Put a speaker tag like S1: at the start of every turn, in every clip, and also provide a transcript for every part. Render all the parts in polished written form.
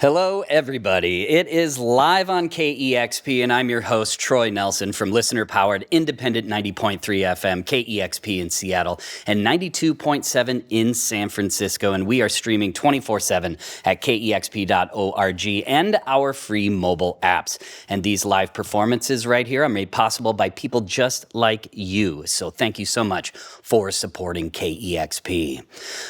S1: Hello, everybody. It is live on KEXP, and I'm your host, Troy Nelson, from listener-powered independent 90.3 FM, KEXP in Seattle, and 92.7 in San Francisco, and we are streaming 24/7 at KEXP.org and our free mobile apps. And these live performances right here are made possible by people just like you, so thank you so much for supporting KEXP.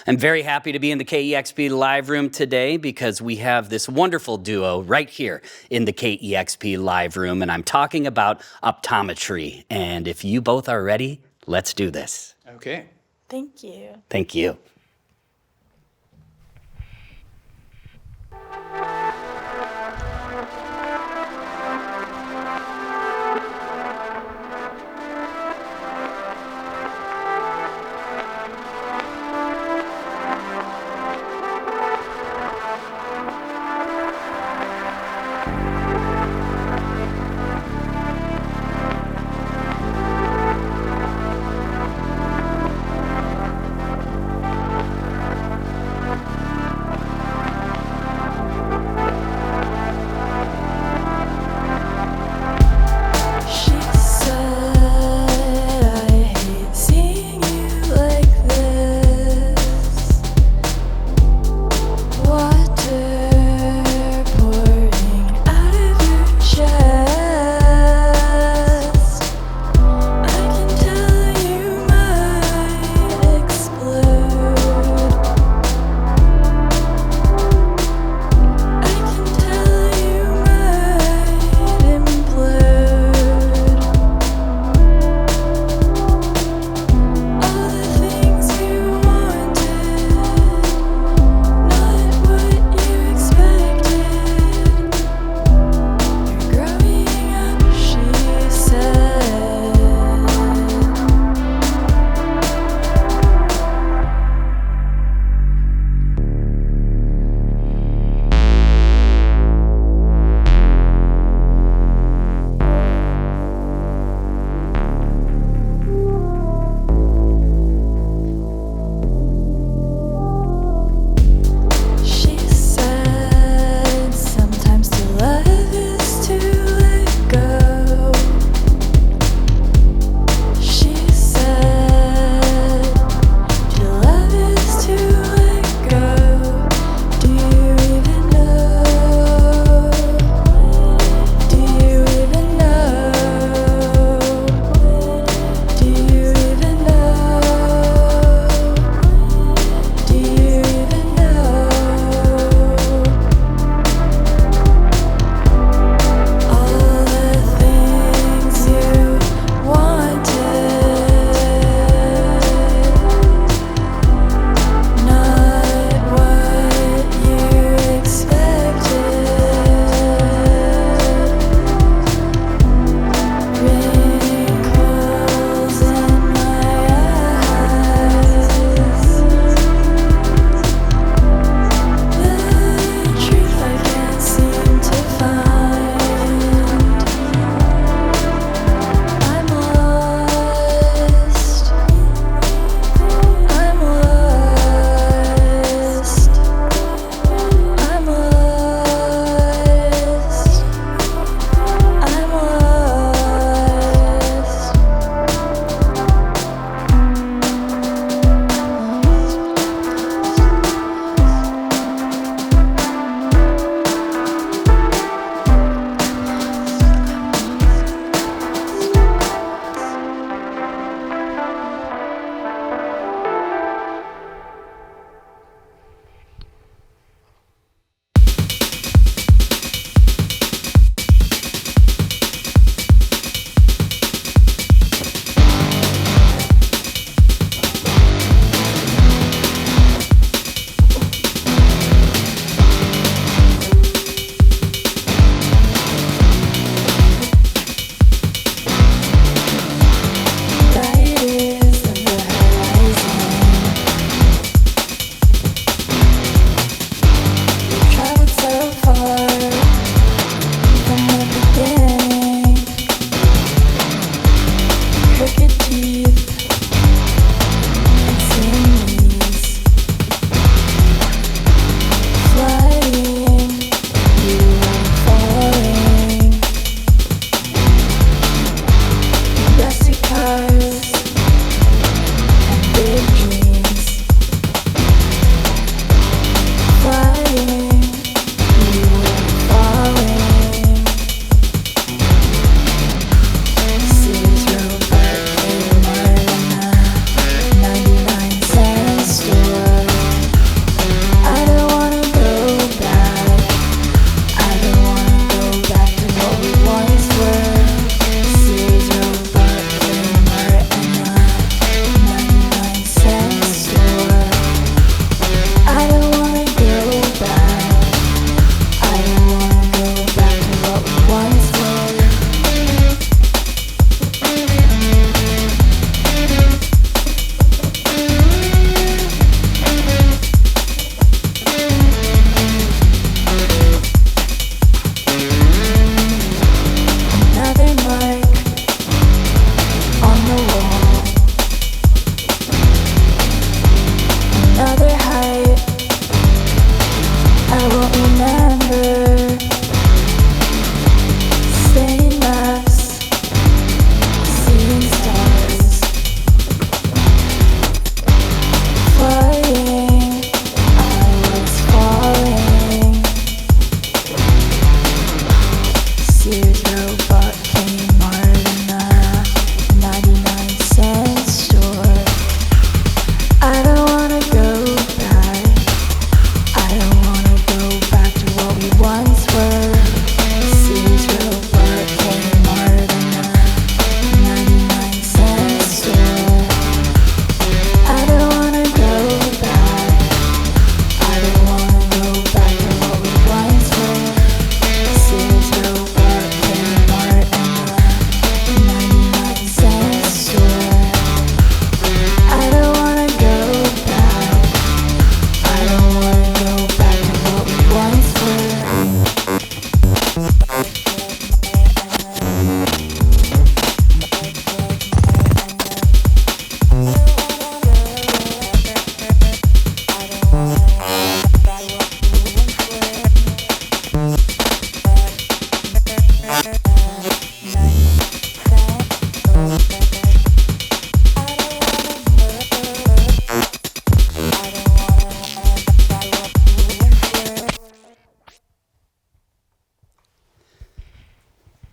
S1: I'm very happy to be in the KEXP live room today because we have this wonderful duo right here in the KEXP live room, and I'm talking about optometry. And if you both are ready, let's do this.
S2: Okay.
S3: Thank you.
S1: Thank you.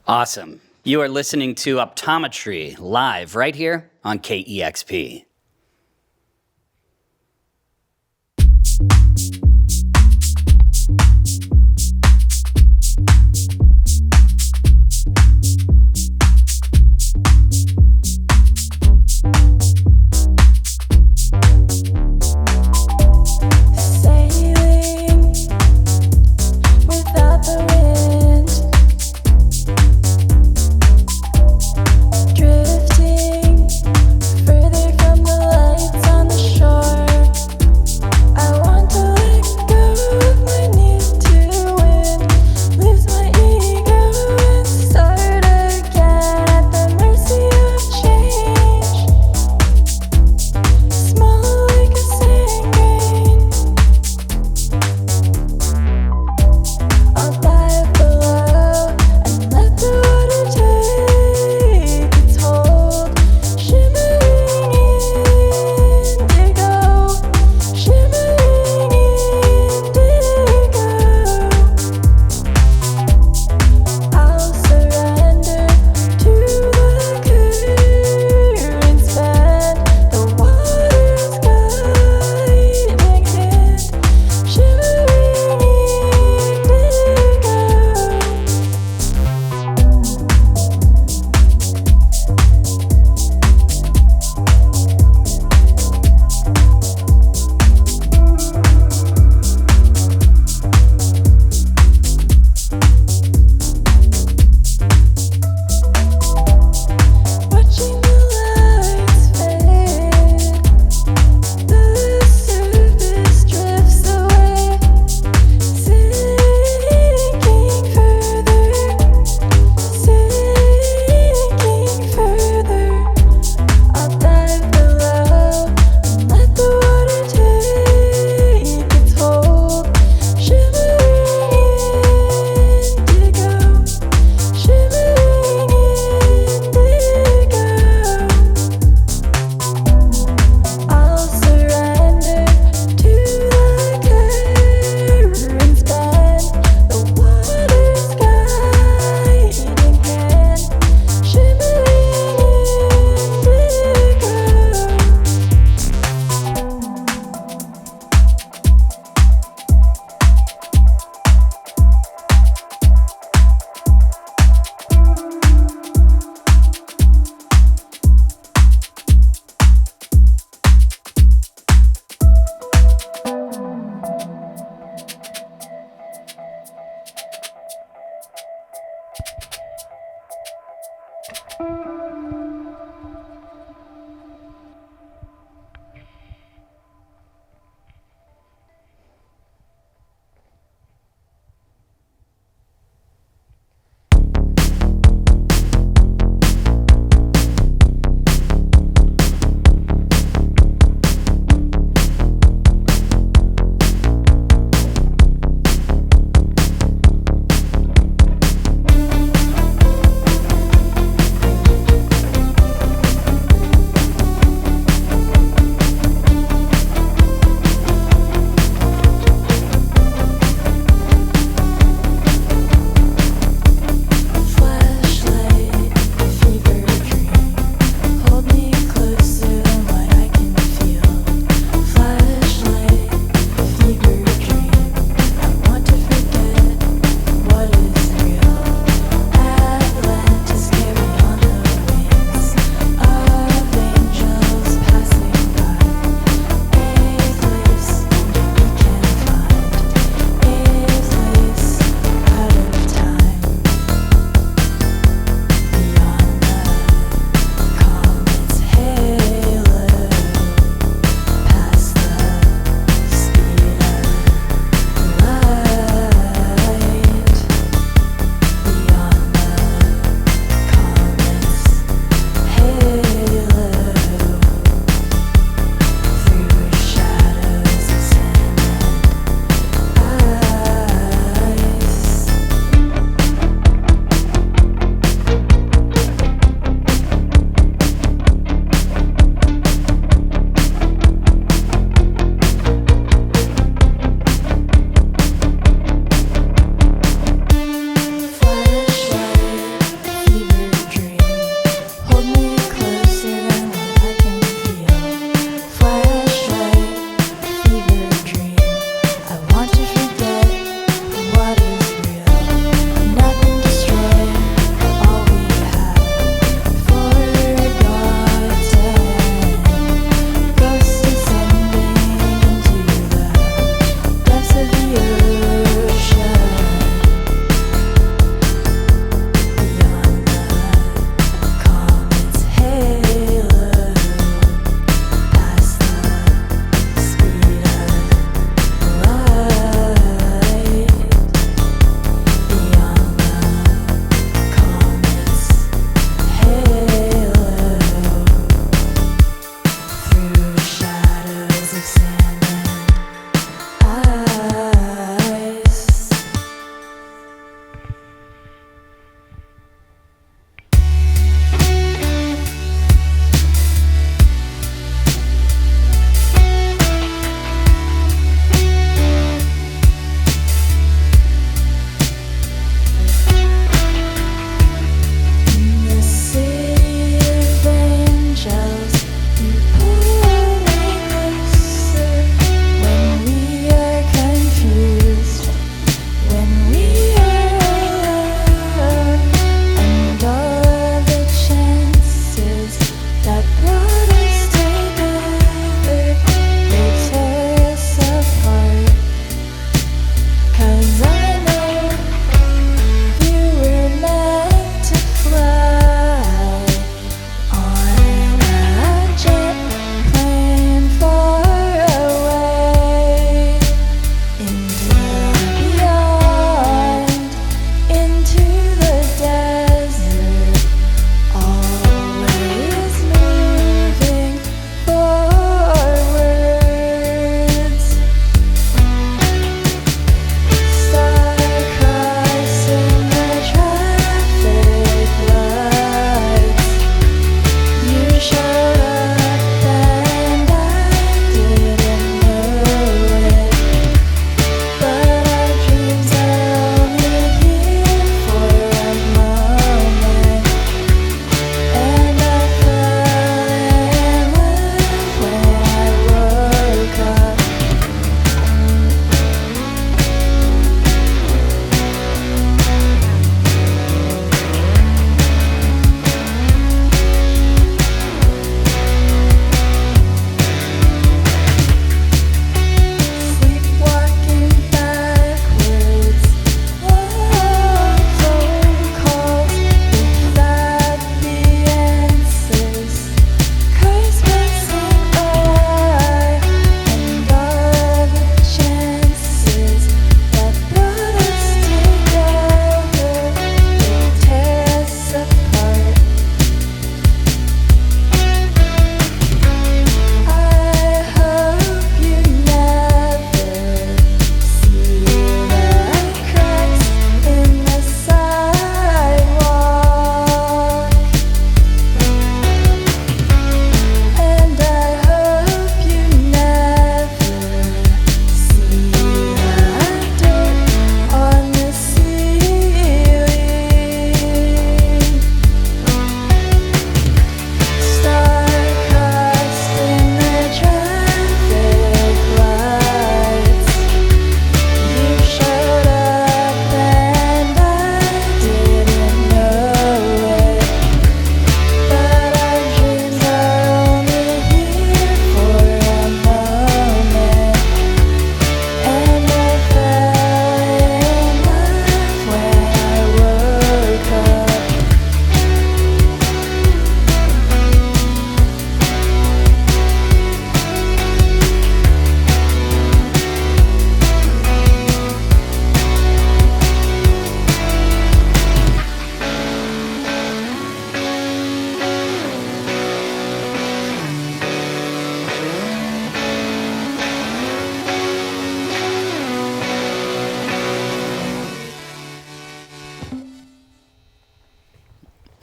S1: Awesome. You are listening to Optometry live right here on KEXP.
S2: Drifting further from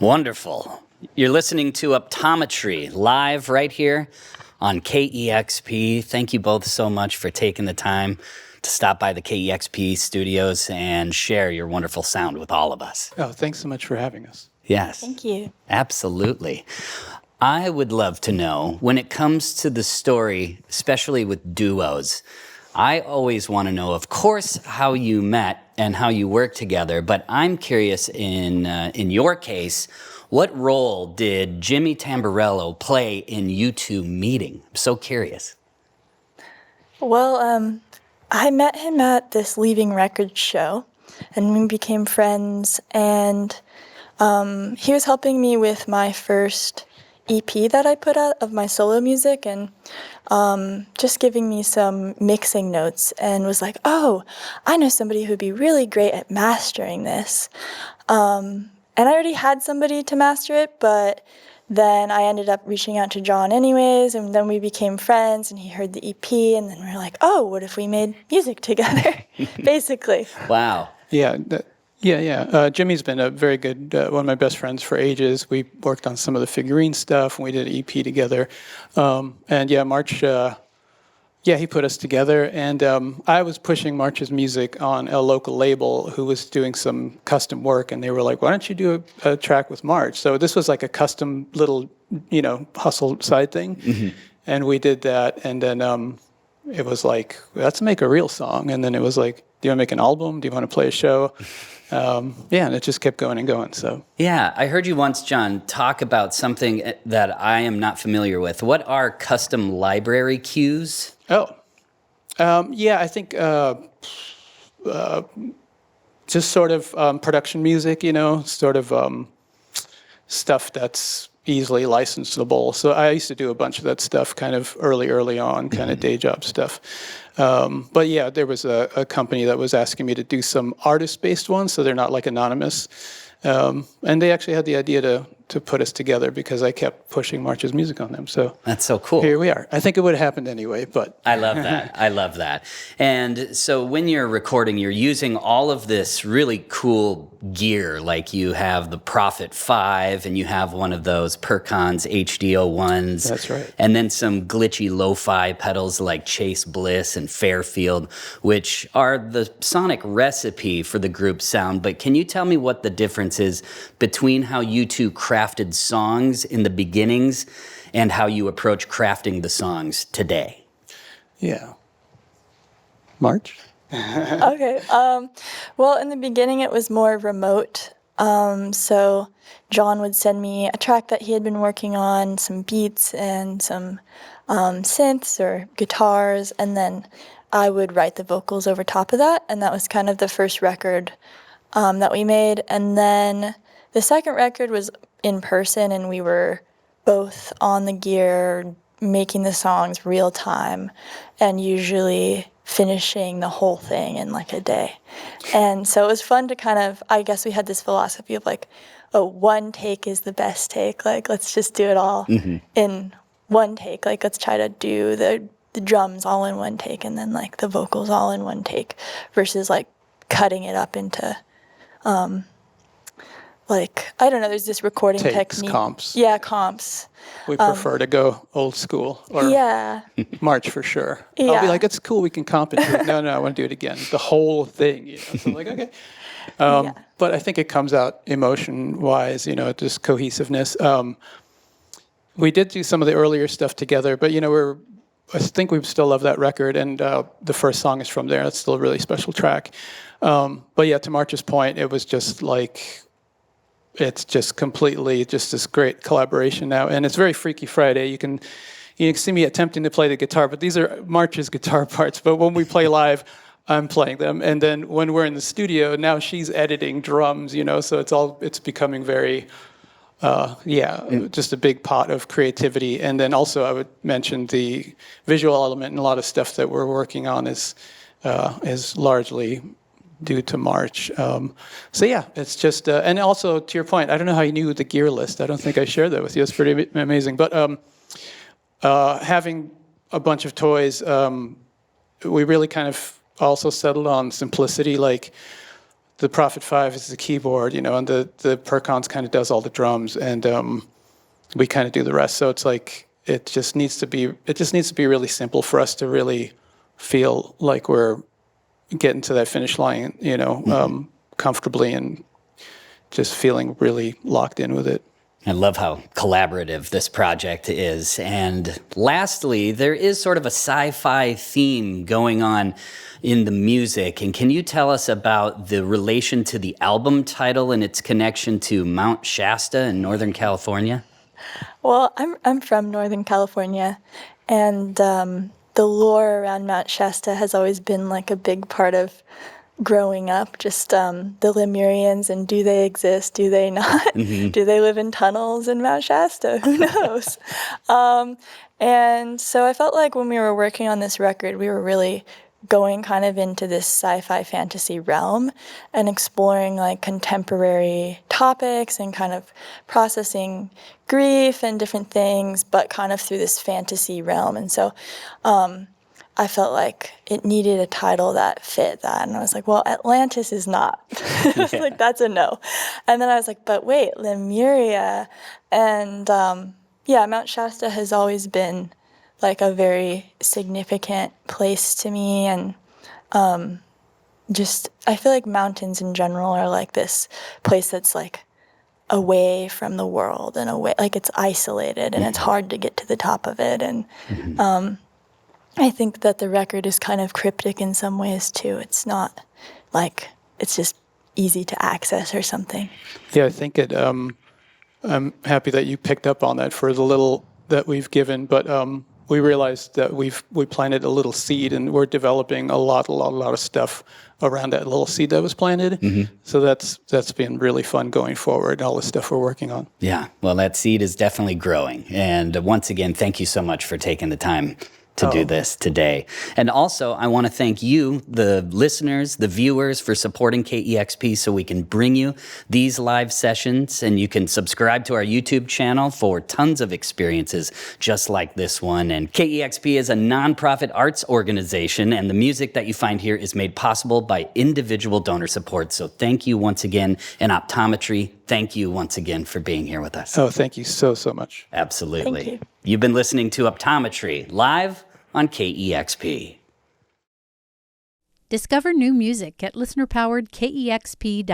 S1: Wonderful. You're listening to Optometry live right here on KEXP. Thank you both so much for taking the time to stop by the KEXP studios and share your wonderful sound with all of us.
S2: Oh, thanks so much for having us.
S1: Yes.
S3: Thank you.
S1: Absolutely. I would love to know, when it comes to the story, especially with duos, I always want to know, of course, how you met and how you work together, but I'm curious in your case, what role did Jimmy Tamborello play in you two meeting? I'm so curious.
S3: Well, I met him at this Leaving Records show, and we became friends, and he was helping me with my first EP that I put out of my solo music, and just giving me some mixing notes, and was like, oh, I know somebody who'd be really great at mastering this. And I already had somebody to master it, but then I ended up reaching out to John anyways, and then we became friends, and he heard the EP, and then we were like, oh, what if we made music together, basically.
S1: Wow.
S2: Yeah, Jimmy's been a very good, one of my best friends for ages. We worked on some of the figurine stuff, and we did an EP together. And yeah, March, he put us together, and I was pushing March's music on a local label who was doing some custom work, and they were like, why don't you do a track with March? So this was like a custom little, hustle side thing, and we did that, and then it was like, let's make a real song, and then it was like, do you want to make an album? Do you want to play a show? And it just kept going and going, so.
S1: Yeah, I heard you once, John, talk about something that I am not familiar with. What are custom library cues?
S2: Oh, I think just sort of production music, sort of stuff that's easily licensable. So I used to do a bunch of that stuff kind of early on, kind of day job stuff. But yeah, there was a company that was asking me to do some artist-based ones, so they're not like anonymous. And they actually had the idea to put us together because I kept pushing March's music on them. So
S1: that's so cool.
S2: Here we are. I think it would have happened anyway, but
S1: I love that. I love that. And so when you're recording, you're using all of this really cool gear, like you have the Prophet 5 and you have one of those Percons HD01s.
S2: That's right.
S1: And then some glitchy lo-fi pedals like Chase Bliss and Fairfield, which are the sonic recipe for the group sound. But can you tell me what the difference is between how you two crafted songs in the beginnings and how you approach crafting the songs today?
S2: Yeah. March?
S3: Okay. Well, in the beginning, it was more remote. So John would send me a track that he had been working on, some beats and some synths or guitars, and then I would write the vocals over top of that. And that was kind of the first record that we made. And then the second record was in person, and we were both on the gear, making the songs real time, and usually finishing the whole thing in like a day. And so it was fun to kind of, I guess we had this philosophy of like, oh, one take is the best take. Like, let's just do it all in one take. Like, let's try to do the drums all in one take, and then like the vocals all in one take, versus like cutting it up into like, I don't know, there's this recording technique.
S2: Comps.
S3: Yeah, comps.
S2: We prefer to go old school, or March for sure.
S3: Yeah.
S2: I'll be like, it's cool, we can comp into it. No, I want to do it again. The whole thing, So I'm like, okay. But I think it comes out emotion-wise, just cohesiveness. We did do some of the earlier stuff together, but, I think we still love that record, and the first song is from there. That's still a really special track. But yeah, to March's point, it was just like, it's just completely just this great collaboration now, and it's very Freaky Friday. You can see me attempting to play the guitar, but these are March's guitar parts. But when we play live, I'm playing them, and then when we're in the studio, now she's editing drums. So it's becoming very, just a big pot of creativity. And then also I would mention the visual element, and a lot of stuff that we're working on is largely due to March. So yeah, it's just, and also to your point, I don't know how you knew the gear list. I don't think I shared that with you. It's pretty amazing. But having a bunch of toys, we really kind of also settled on simplicity. Like the Prophet 5 is the keyboard, and the Percons kind of does all the drums, and we kind of do the rest. So it's like it just needs to be really simple for us to really feel like we're getting to that finish line, comfortably and just feeling really locked in with it.
S1: I love how collaborative this project is. And lastly, there is sort of a sci-fi theme going on in the music. And can you tell us about the relation to the album title and its connection to Mount Shasta in Northern California?
S3: Well, I'm from Northern California, and the lore around Mount Shasta has always been like a big part of growing up, just the Lemurians, and do they exist, do they not? Do they live in tunnels in Mount Shasta? Who knows? And so I felt like when we were working on this record, we were really going kind of into this sci-fi fantasy realm and exploring like contemporary topics and kind of processing grief and different things, but kind of through this fantasy realm. And so I felt like it needed a title that fit that. And I was like, well, Atlantis is not. Like, that's a no. And then I was like, but wait, Lemuria. And Mount Shasta has always been like a very significant place to me. And I feel like mountains in general are like this place that's like away from the world and away, like it's isolated and it's hard to get to the top of it. And I think that the record is kind of cryptic in some ways too. It's not like it's just easy to access or something.
S2: Yeah, I think I'm happy that you picked up on that for the little that we've given, but we realized that we planted a little seed, and we're developing a lot of stuff around that little seed that was planted. So that's been really fun going forward, all the stuff we're working on.
S1: Yeah, well, that seed is definitely growing. And once again, thank you so much for taking the time to do this today. And also, I want to thank you, the listeners, the viewers, for supporting KEXP so we can bring you these live sessions. And you can subscribe to our YouTube channel for tons of experiences just like this one. And KEXP is a nonprofit arts organization, and the music that you find here is made possible by individual donor support. So thank you once again. And Optometry, thank you once again for being here with us.
S2: Oh, thank you so much.
S1: Absolutely.
S3: Thank you.
S1: You've been listening to Optometry live on KEXP.
S4: Discover new music at listener-powered KEXP.org.